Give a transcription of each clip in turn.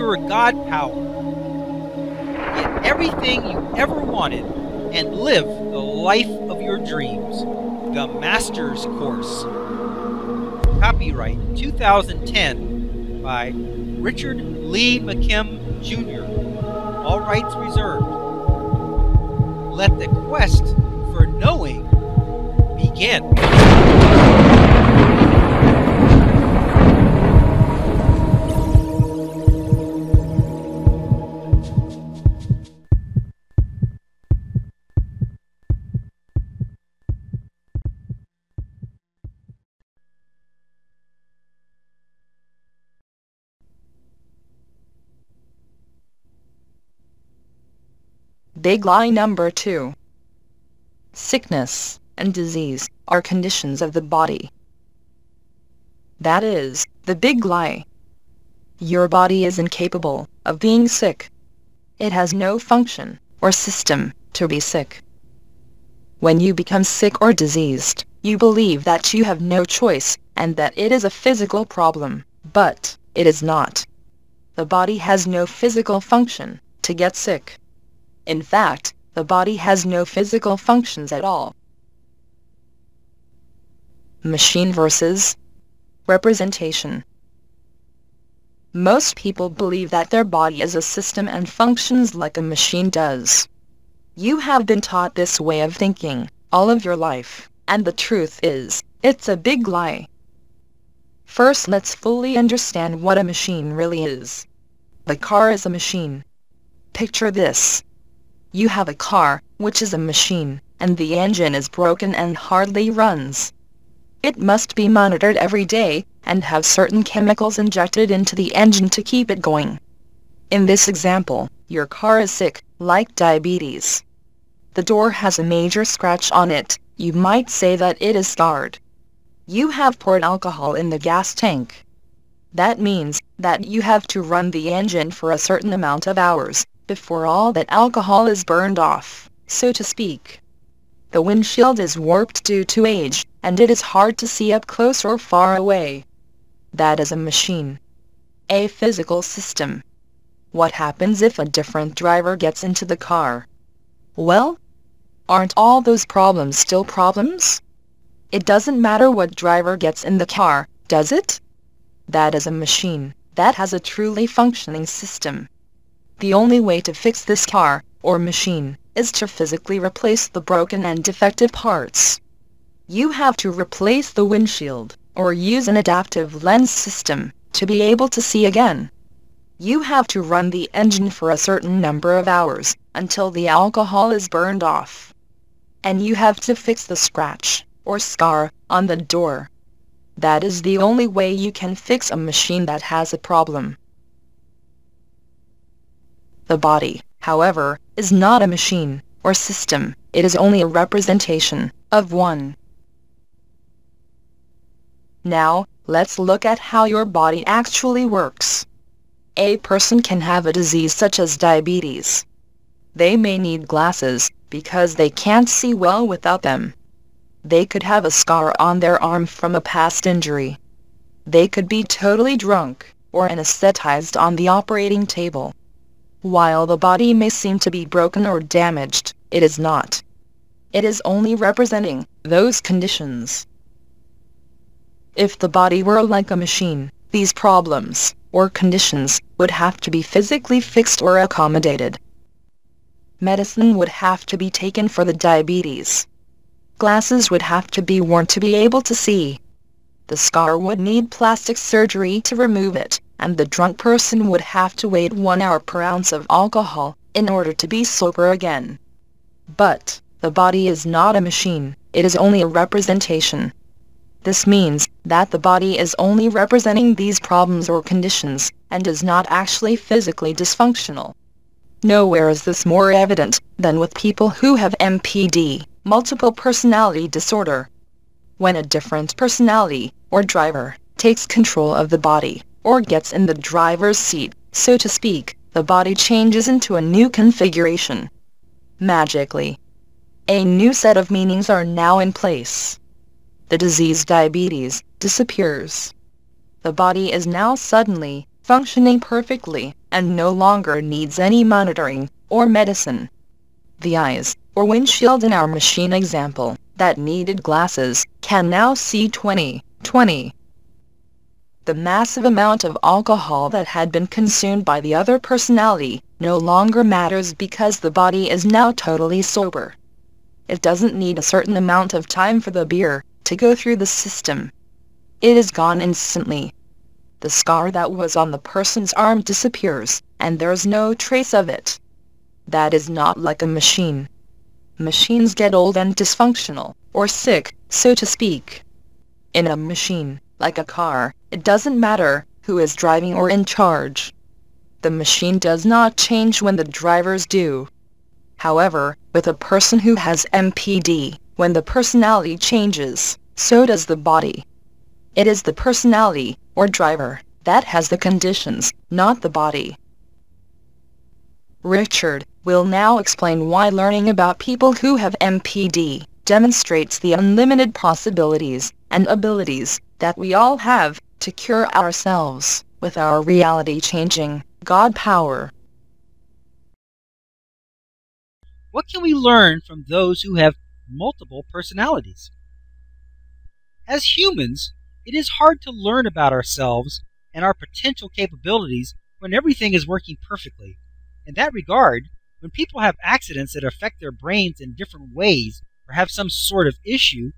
you're a god power. Get everything you ever wanted and live the life of your dreams. The Master's Course. Copyright 2010 by Richard Lee McKim Jr. All rights reserved. Let the quest for knowing begin. Big lie number 2. Sickness and disease are conditions of the body. That is the big lie. Your body is incapable of being sick. It has no function or system to be sick. When you become sick or diseased, you believe that you have no choice and that it is a physical problem, but it is not. The body has no physical function to get sick. In fact, the body has no physical functions at all. Machine versus representation. Most people believe that their body is a system and functions like a machine does. You have been taught this way of thinking all of your life, and the truth is, it's a big lie. First, let's fully understand what a machine really is. The car is a machine. Picture this. You have a car, which is a machine, and the engine is broken and hardly runs. It must be monitored every day, and have certain chemicals injected into the engine to keep it going. In this example, your car is sick, like diabetes. The door has a major scratch on it. You might say that it is scarred. You have poured alcohol in the gas tank. That means that you have to run the engine for a certain amount of hours before all that alcohol is burned off, so to speak. The windshield is warped due to age, and it is hard to see up close or far away. That is a machine. A physical system. What happens if a different driver gets into the car? Well, aren't all those problems still problems? It doesn't matter what driver gets in the car, does it? That is a machine that has a truly functioning system. The only way to fix this car, or machine, is to physically replace the broken and defective parts. You have to replace the windshield, or use an adaptive lens system, to be able to see again. You have to run the engine for a certain number of hours, until the alcohol is burned off. And you have to fix the scratch, or scar, on the door. That is the only way you can fix a machine that has a problem. The body, however, is not a machine, or system, it is only a representation of one. Now, let's look at how your body actually works. A person can have a disease such as diabetes. They may need glasses, because they can't see well without them. They could have a scar on their arm from a past injury. They could be totally drunk, or anesthetized on the operating table. While the body may seem to be broken or damaged, it is not. It is only representing those conditions. If the body were like a machine, these problems, or conditions, would have to be physically fixed or accommodated. Medicine would have to be taken for the diabetes. Glasses would have to be worn to be able to see. The scar would need plastic surgery to remove it, and the drunk person would have to wait 1 hour per ounce of alcohol in order to be sober again. But the body is not a machine, it is only a representation. This means that the body is only representing these problems or conditions, and is not actually physically dysfunctional. Nowhere is this more evident than with people who have MPD, multiple personality disorder. When a different personality, or driver, takes control of the body, or gets in the driver's seat, so to speak, the body changes into a new configuration. Magically, a new set of meanings are now in place. The disease diabetes disappears. The body is now suddenly functioning perfectly, and no longer needs any monitoring or medicine. The eyes, or windshield in our machine example, that needed glasses, can now see 20/20. The massive amount of alcohol that had been consumed by the other personality no longer matters because the body is now totally sober. It doesn't need a certain amount of time for the beer to go through the system. It is gone instantly. The scar that was on the person's arm disappears, and there's no trace of it. That is not like a machine. Machines get old and dysfunctional, or sick, so to speak. In a machine, like a car, it doesn't matter who is driving or in charge. The machine does not change when the drivers do. However, with a person who has MPD, when the personality changes, so does the body. It is the personality, or driver, that has the conditions, not the body. Richard will now explain why learning about people who have MPD demonstrates the unlimited possibilities and abilities that we all have to cure ourselves with our reality-changing God power. What can we learn from those who have multiple personalities? As humans, it is hard to learn about ourselves and our potential capabilities when everything is working perfectly. In that regard, when people have accidents that affect their brains in different ways or have some sort of issue,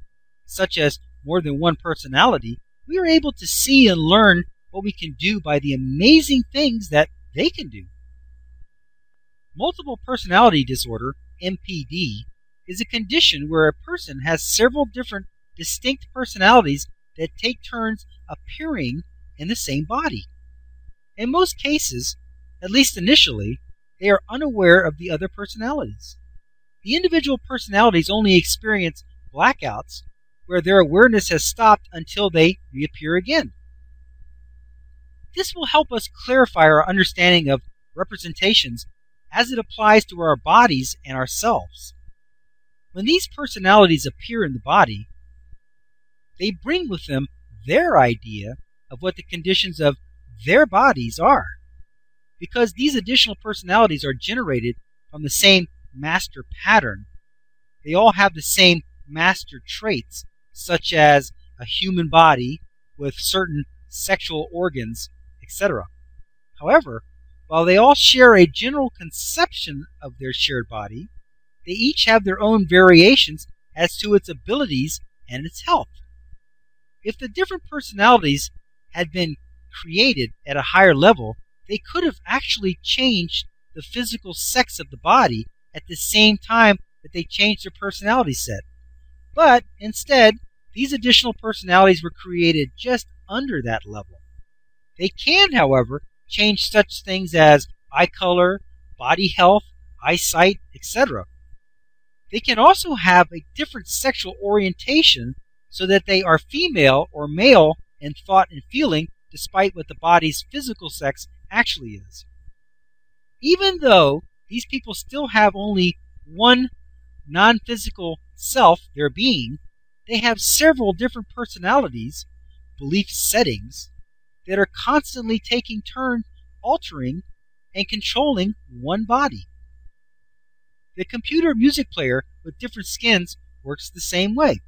such as more than one personality, we are able to see and learn what we can do by the amazing things that they can do. Multiple personality disorder, MPD, is a condition where a person has several different distinct personalities that take turns appearing in the same body. In most cases, at least initially, they are unaware of the other personalities. The individual personalities only experience blackouts where their awareness has stopped until they reappear again. This will help us clarify our understanding of representations as it applies to our bodies and ourselves. When these personalities appear in the body, they bring with them their idea of what the conditions of their bodies are. Because these additional personalities are generated from the same master pattern, they all have the same master traits, such as a human body with certain sexual organs, etc. However, while they all share a general conception of their shared body, they each have their own variations as to its abilities and its health. If the different personalities had been created at a higher level, they could have actually changed the physical sex of the body at the same time that they changed their personality set. But instead, these additional personalities were created just under that level. They can, however, change such things as eye color, body health, eyesight, etc. They can also have a different sexual orientation so that they are female or male in thought and feeling, despite what the body's physical sex actually is. Even though these people still have only one non-physical self, their being, they have several different personalities, belief settings, that are constantly taking turns altering and controlling one body. The computer music player with different skins works the same way.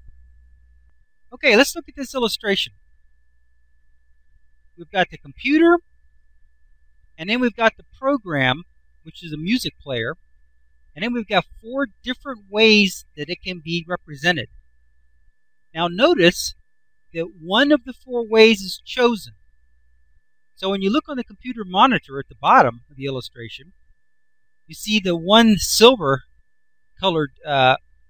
Okay, let's look at this illustration. We've got the computer, and then we've got the program, which is a music player, and then we've got 4 different ways that it can be represented. Now notice that one of the 4 ways is chosen. So when you look on the computer monitor at the bottom of the illustration, you see the one silver colored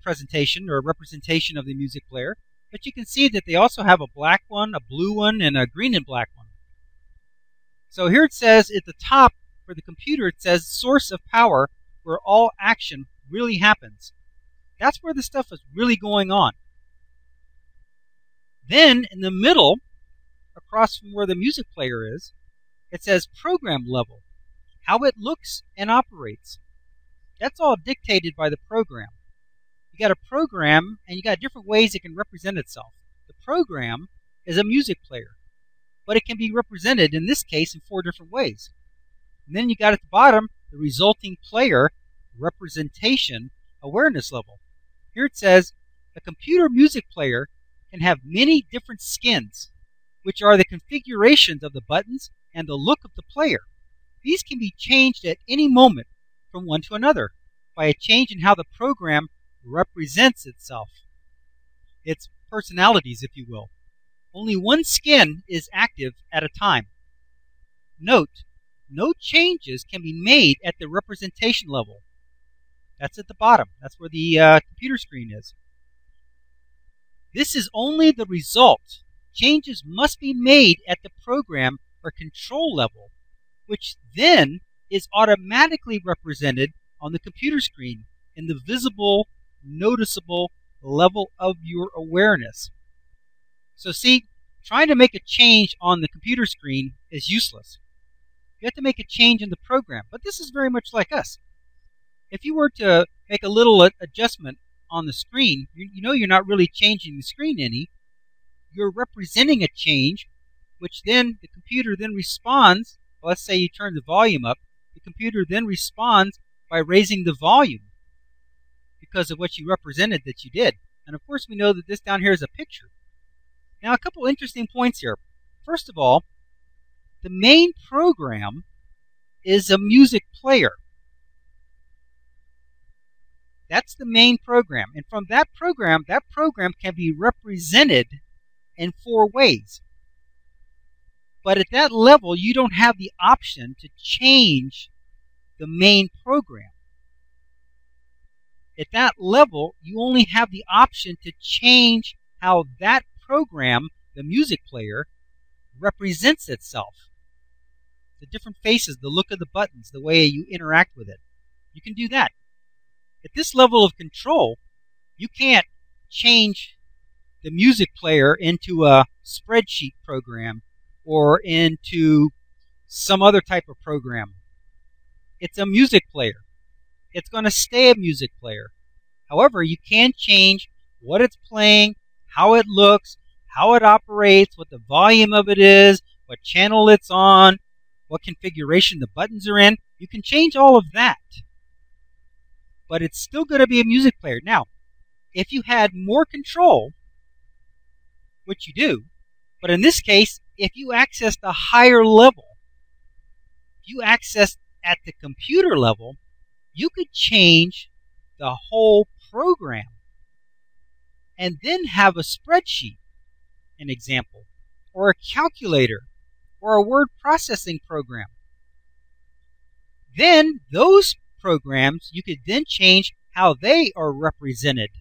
presentation or representation of the music player, but you can see that they also have a black one, a blue one, and a green and black one. So here it says at the top for the computer, it says source of power where all action really happens. That's where the stuff is really going on. Then in the middle, across from where the music player is, it says program level, how it looks and operates. That's all dictated by the program. You got a program and you got different ways it can represent itself. The program is a music player, but it can be represented in this case in 4 different ways. And then you got at the bottom the resulting player representation awareness level. Here it says, a computer music player can have many different skins, which are the configurations of the buttons and the look of the player. These can be changed at any moment from one to another by a change in how the program represents itself. Its personalities, if you will. Only one skin is active at a time. Note, no changes can be made at the representation level. That's at the bottom. That's where the computer screen is. This is only the result. Changes must be made at the program or control level, which then is automatically represented on the computer screen in the visible, noticeable level of your awareness. So see, trying to make a change on the computer screen is useless. You have to make a change in the program, but this is very much like us. If you were to make a little adjustment on the screen, you know you're not really changing the screen any. You're representing a change, which then the computer then responds. Let's say you turn the volume up. The computer then responds by raising the volume because of what you represented that you did. And of course we know that this down here is a picture. Now a couple interesting points here. First of all, the main program is a music player. That's the main program. And from that program can be represented in 4 ways. But at that level, you don't have the option to change the main program. At that level, you only have the option to change how that program, the music player, represents itself. The different faces, the look of the buttons, the way you interact with it. You can do that. At this level of control, you can't change the music player into a spreadsheet program or into some other type of program. It's a music player. It's going to stay a music player. However, you can change what it's playing, how it looks, how it operates, what the volume of it is, what channel it's on, what configuration the buttons are in. You can change all of that. But it's still going to be a music player. Now, if you had more control, which you do, but in this case, if you accessed a higher level, if you accessed at the computer level, you could change the whole program and then have a spreadsheet, an example, or a calculator, or a word processing program. Then those programs, you could then change how they are represented.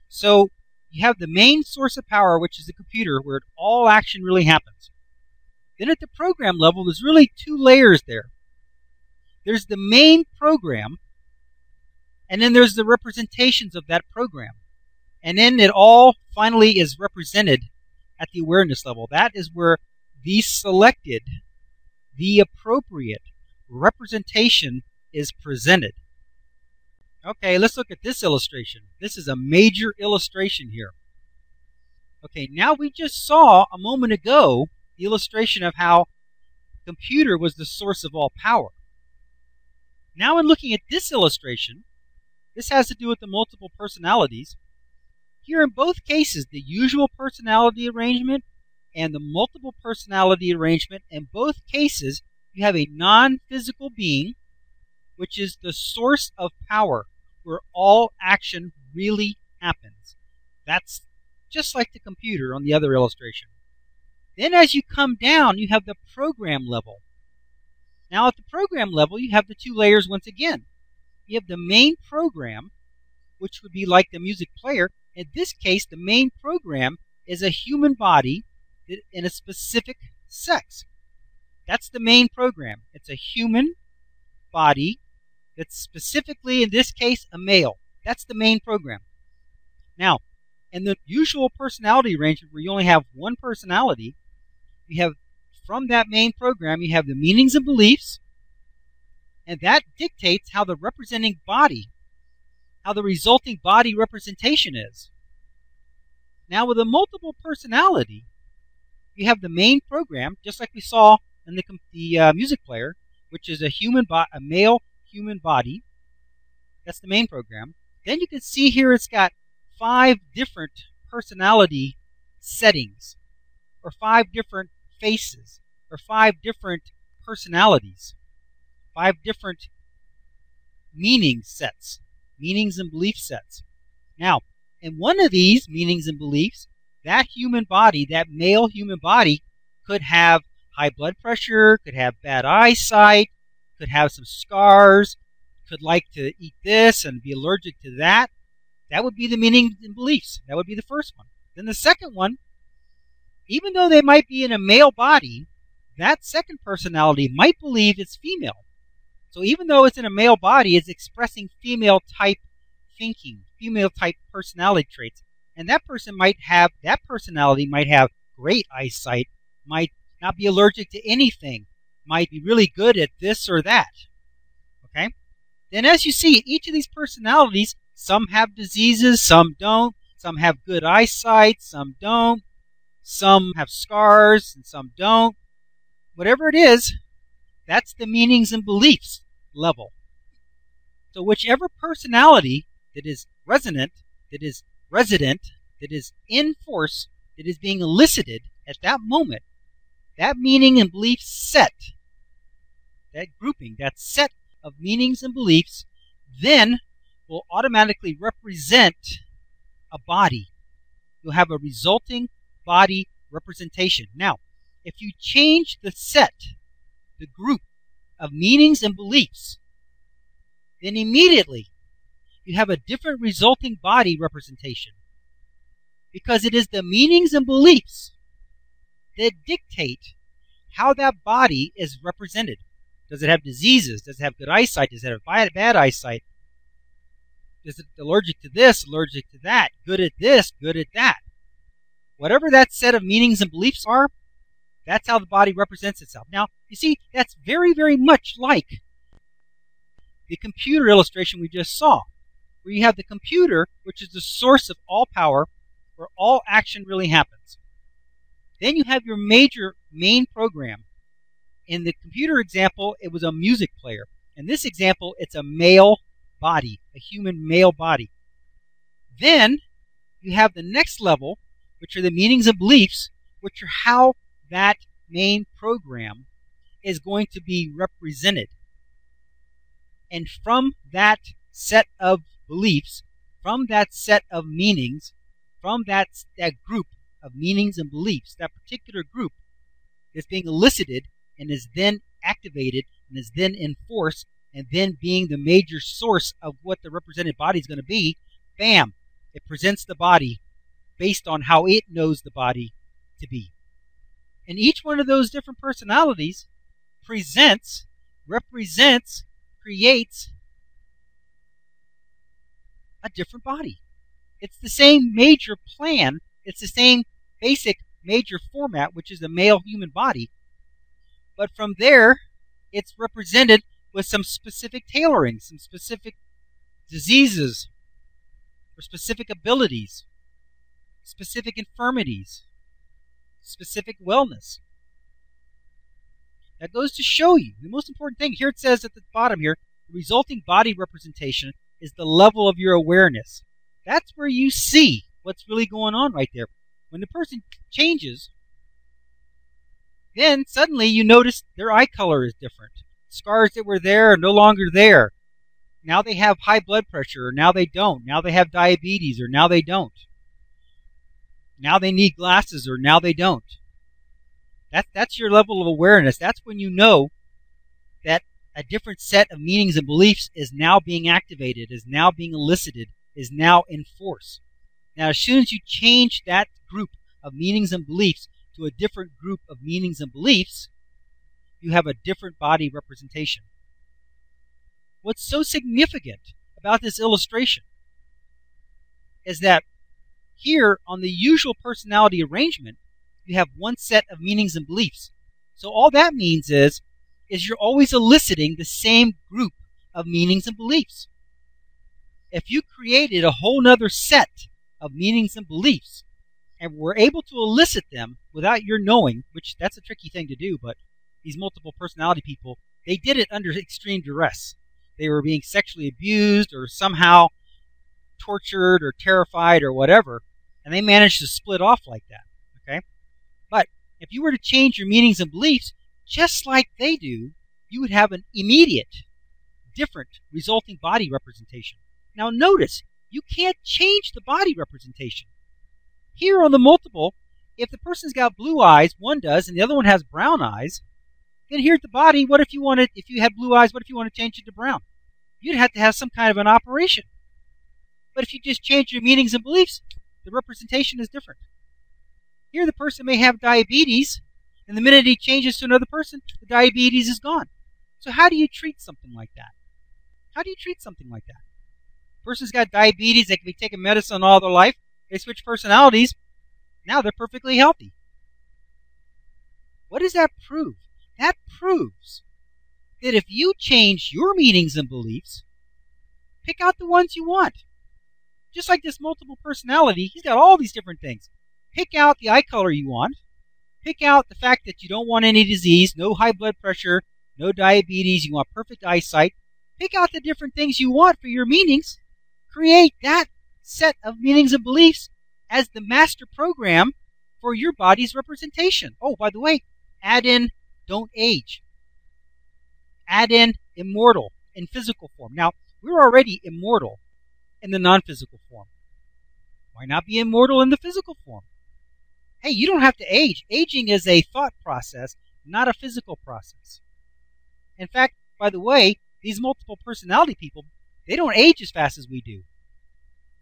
So you have the main source of power, which is the computer, where all action really happens. Then at the program level, there's really 2 layers there. There's the main program, and then there's the representations of that program. And then it all finally is represented at the awareness level. That is where the selected, the appropriate representation is presented. Okay, let's look at this illustration. This is a major illustration here. Okay, now we just saw a moment ago the illustration of how the computer was the source of all power. Now in looking at this illustration, this has to do with the multiple personalities. Here in both cases, the usual personality arrangement and the multiple personality arrangement, in both cases, you have a non-physical being, which is the source of power, where all action really happens. That's just like the computer on the other illustration. Then as you come down, you have the program level. Now at the program level, you have the 2 layers once again. You have the main program, which would be like the music player. In this case, the main program is a human body in a specific sex. That's the main program. It's a human body that's specifically, in this case, a male. That's the main program. Now, in the usual personality arrangement where you only have one personality, you have, from that main program, you have the meanings and beliefs, and that dictates how the representing body, how the resulting body representation is. Now, with a multiple personality, you have the main program, just like we saw in the music player, which is a male human body. That's the main program. Then you can see here it's got 5 different personality settings, or 5 different faces, or 5 different personalities, 5 different meanings and belief sets. Now, in one of these meanings and beliefs, that human body, that male human body, could have high blood pressure, could have bad eyesight, could have some scars, could like to eat this and be allergic to that. That would be the meanings and beliefs. That would be the first one. Then the second one, even though they might be in a male body, that second personality might believe it's female. So even though it's in a male body, it's expressing female type thinking, female type personality traits. And that personality might have great eyesight, might not be allergic to anything, might be really good at this or that. Okay? Then as you see, each of these personalities, some have diseases, some don't. Some have good eyesight, some don't. Some have scars, and some don't. Whatever it is, that's the meanings and beliefs level. So whichever personality that is resonant, that is resident, that is in force, that is being elicited at that moment, that meaning and belief set, that grouping, that set of meanings and beliefs, then will automatically represent a body. You'll have a resulting body representation. Now, if you change the set, the group of meanings and beliefs, then immediately you have a different resulting body representation. Because it is the meanings and beliefs that dictate how that body is represented. Does it have diseases? Does it have good eyesight? Does it have bad eyesight? Is it allergic to this, allergic to that? Good at this, good at that? Whatever that set of meanings and beliefs are, that's how the body represents itself. Now, you see, that's very, very much like the computer illustration we just saw, where you have the computer, which is the source of all power, where all action really happens. Then you have your main program. In the computer example, it was a music player. In this example, it's a male body, a human male body. Then you have the next level, which are the meanings and beliefs, which are how that main program is going to be represented. And from that set of beliefs, from that set of meanings, from that group of meanings and beliefs, that particular group is being elicited and is then activated and is then enforced and then being the major source of what the represented body is going to be, bam, it presents the body based on how it knows the body to be. And each one of those different personalities presents, represents, creates a different body. It's the same major plan. It's the same basic major format, which is the male human body. But from there, it's represented with some specific tailoring, some specific diseases, or specific abilities, specific infirmities, specific wellness. That goes to show you the most important thing. Here it says at the bottom here, the resulting body representation is the level of your awareness. That's where you see what's really going on right there. When the person changes, then suddenly you notice their eye color is different. Scars that were there are no longer there. Now they have high blood pressure, or now they don't. Now they have diabetes, or now they don't. Now they need glasses, or now they don't. That's your level of awareness. That's when you know that a different set of meanings and beliefs is now being activated, is now being elicited, is now in force. Now, as soon as you change that group of meanings and beliefs to a different group of meanings and beliefs, you have a different body representation. What's so significant about this illustration is that here on the usual personality arrangement, you have one set of meanings and beliefs. So all that means is you're always eliciting the same group of meanings and beliefs. If you created a whole nother set of meanings and beliefs and were able to elicit them without your knowing, which that's a tricky thing to do, but these multiple personality people They did it under extreme duress. They were being sexually abused or somehow tortured or terrified or whatever, and they managed to split off like that. Okay? But if you were to change your meanings and beliefs just like they do, you would have an immediate, different, resulting body representation. Now notice, you can't change the body representation. Here on the multiple, if the person's got blue eyes, one does, and the other one has brown eyes, then here at the body, what if you had blue eyes, what if you want to change it to brown? You'd have to have some kind of an operation. But if you just change your meanings and beliefs, the representation is different. Here the person may have diabetes, and the minute he changes to another person, the diabetes is gone. So how do you treat something like that? How do you treat something like that? Person's got diabetes, they can be taking medicine all their life, they switch personalities, now they're perfectly healthy. What does that prove? That proves that if you change your meanings and beliefs, pick out the ones you want. Just like this multiple personality, he's got all these different things. Pick out the eye color you want. Pick out the fact that you don't want any disease, no high blood pressure, no diabetes, you want perfect eyesight. Pick out the different things you want for your meanings. Create that set of meanings and beliefs as the master program for your body's representation. Oh, by the way, add in don't age. Add in immortal in physical form. Now, we're already immortal in the non-physical form. Why not be immortal in the physical form? Hey, you don't have to age. Aging is a thought process, not a physical process. In fact, by the way, these multiple personality people, they don't age as fast as we do.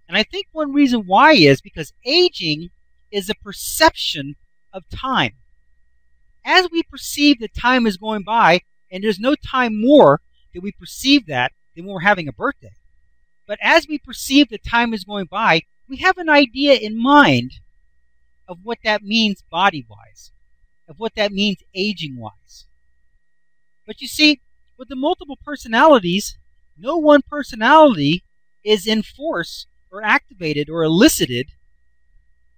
And I think one reason why is because aging is a perception of time. As we perceive that time is going by, and there's no time more that we perceive that than when we're having a birthday. But as we perceive that time is going by, we have an idea in mind of what that means body-wise, of what that means aging-wise. But you see, with the multiple personalities, no one personality is in force or activated or elicited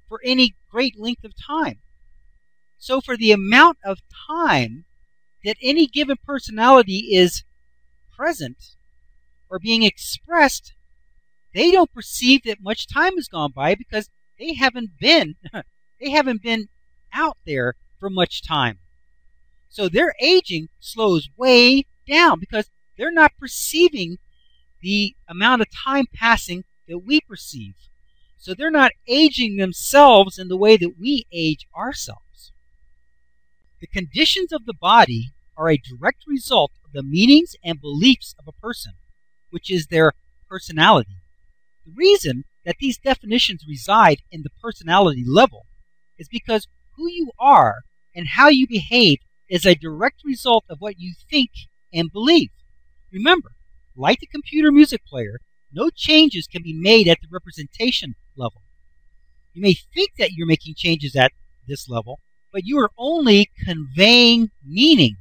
for any great length of time. So for the amount of time that any given personality is present or being expressed, they don't perceive that much time has gone by because they haven't been out there for much time. So their aging slows way down because they're not perceiving the amount of time passing that we perceive. So they're not aging themselves in the way that we age ourselves. The conditions of the body are a direct result of the meanings and beliefs of a person, which is their personality. The reason that these definitions reside in the personality level is because who you are and how you behave is a direct result of what you think and believe. Remember, like the computer music player, no changes can be made at the representation level. You may think that you're making changes at this level, but you are only conveying meaning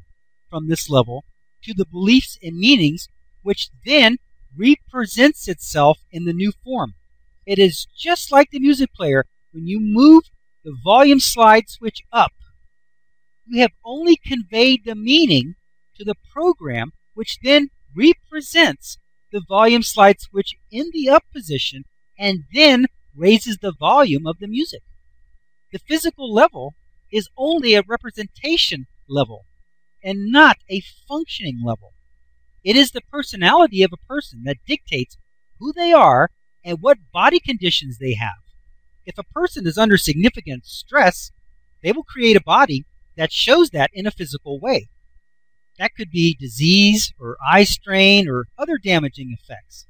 from this level to the beliefs and meanings, which then represents itself in the new form. It is just like the music player. When you move the volume slide switch up, you have only conveyed the meaning to the program, which then represents the volume slide switch in the up position and then raises the volume of the music. The physical level is only a representation level and not a functioning level. It is the personality of a person that dictates who they are and what body conditions they have. If a person is under significant stress, they will create a body that shows that in a physical way. That could be disease or eye strain or other damaging effects.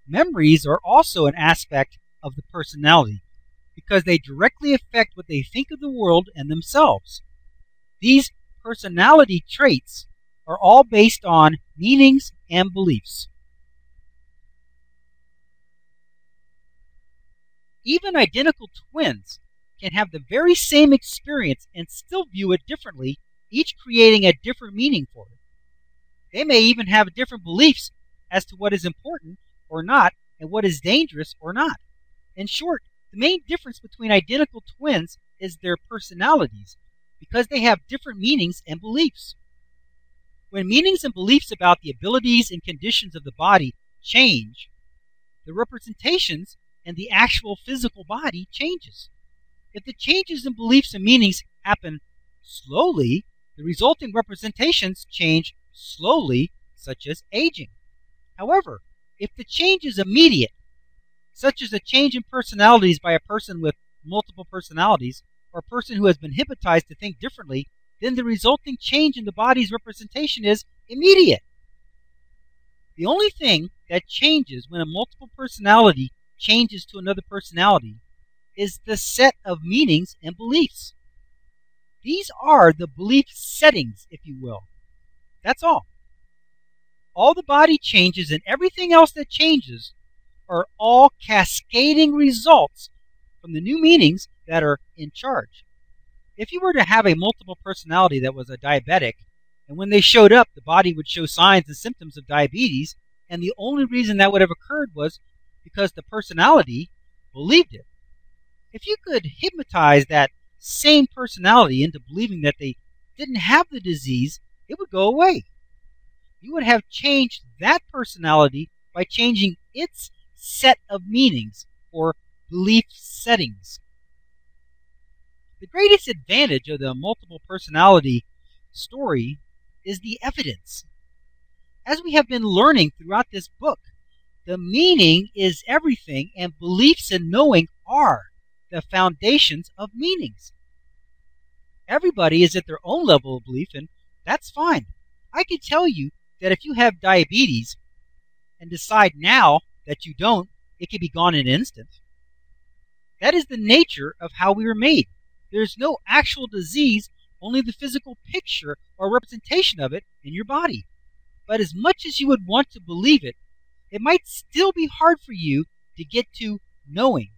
Memories are also an aspect of the personality because they directly affect what they think of the world and themselves. These personality traits are all based on meanings and beliefs. Even identical twins can have the very same experience and still view it differently, each creating a different meaning for it. They may even have different beliefs as to what is important or not and what is dangerous or not. In short, the main difference between identical twins is their personalities because they have different meanings and beliefs. When meanings and beliefs about the abilities and conditions of the body change, the representations and the actual physical body changes. If the changes in beliefs and meanings happen slowly, the resulting representations change slowly, such as aging. However, if the change is immediate, such as a change in personalities by a person with multiple personalities, or a person who has been hypnotized to think differently, then the resulting change in the body's representation is immediate. The only thing that changes when a multiple personality changes to another personality is the set of meanings and beliefs. These are the belief settings, if you will. That's all. All the body changes and everything else that changes are all cascading results from the new meanings that are in charge. If you were to have a multiple personality that was a diabetic, and when they showed up, the body would show signs and symptoms of diabetes, and the only reason that would have occurred was because the personality believed it. If you could hypnotize that same personality into believing that they didn't have the disease, it would go away. You would have changed that personality by changing its set of meanings or belief settings. The greatest advantage of the multiple personality story is the evidence. As we have been learning throughout this book, the meaning is everything, and beliefs and knowing are the foundations of meanings. Everybody is at their own level of belief, and that's fine. I can tell you that if you have diabetes and decide now that you don't, it can be gone in an instant. That is the nature of how we were made. There's no actual disease, only the physical picture or representation of it in your body. But as much as you would want to believe it, it might still be hard for you to get to knowing.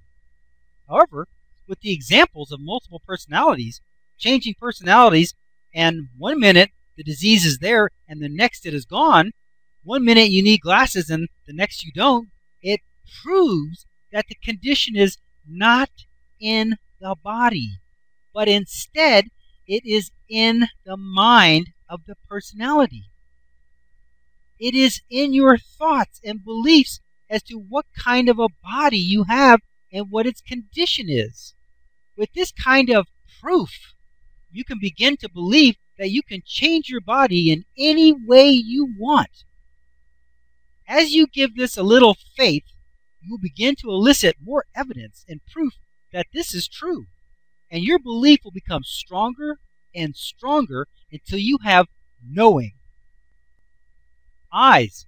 However, with the examples of multiple personalities, changing personalities, and 1 minute the disease is there and the next it is gone, 1 minute you need glasses and the next you don't, it proves that the condition is not in the body, but instead it is in the mind of the personality. It is in your thoughts and beliefs as to what kind of a body you have and what its condition is. With this kind of proof, you can begin to believe that you can change your body in any way you want. As you give this a little faith, you will begin to elicit more evidence and proof that this is true, and your belief will become stronger and stronger until you have knowing. Eyes.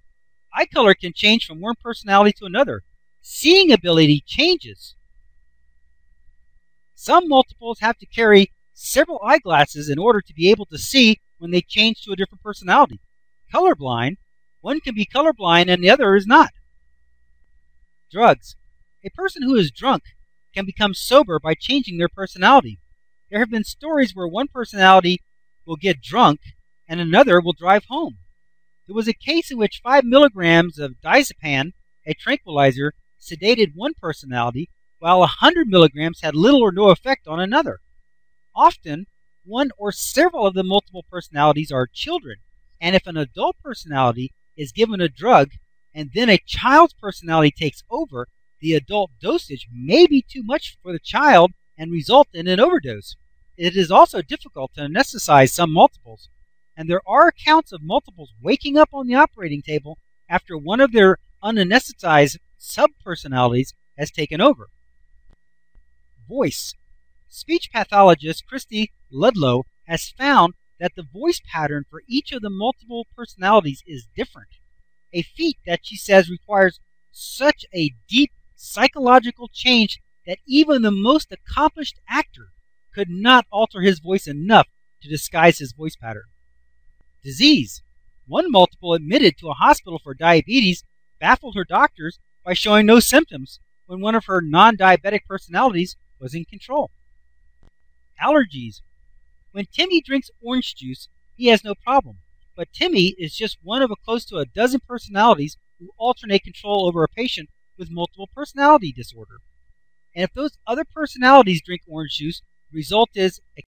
Eye color can change from one personality to another. Seeing ability changes. Some multiples have to carry several eyeglasses in order to be able to see when they change to a different personality. Colorblind. One can be colorblind and the other is not. Drugs. A person who is drunk can become sober by changing their personality. There have been stories where one personality will get drunk and another will drive home. There was a case in which 5 milligrams of diazepam, a tranquilizer, sedated one personality, while 100 milligrams had little or no effect on another. Often, one or several of the multiple personalities are children, and if an adult personality is given a drug and then a child's personality takes over, the adult dosage may be too much for the child and result in an overdose. It is also difficult to anesthetize some multiples, and there are accounts of multiples waking up on the operating table after one of their unanesthetized subpersonalities has taken over. Voice. Speech pathologist Christy Ludlow has found that the voice pattern for each of the multiple personalities is different, a feat that she says requires such a deep psychological change that even the most accomplished actor could not alter his voice enough to disguise his voice pattern. Disease. One multiple admitted to a hospital for diabetes baffled her doctors by showing no symptoms when one of her non-diabetic personalities was in control. Allergies. When Timmy drinks orange juice, he has no problem, but Timmy is just one of close to a dozen personalities who alternate control over a patient with multiple personality disorder. And if those other personalities drink orange juice, the result is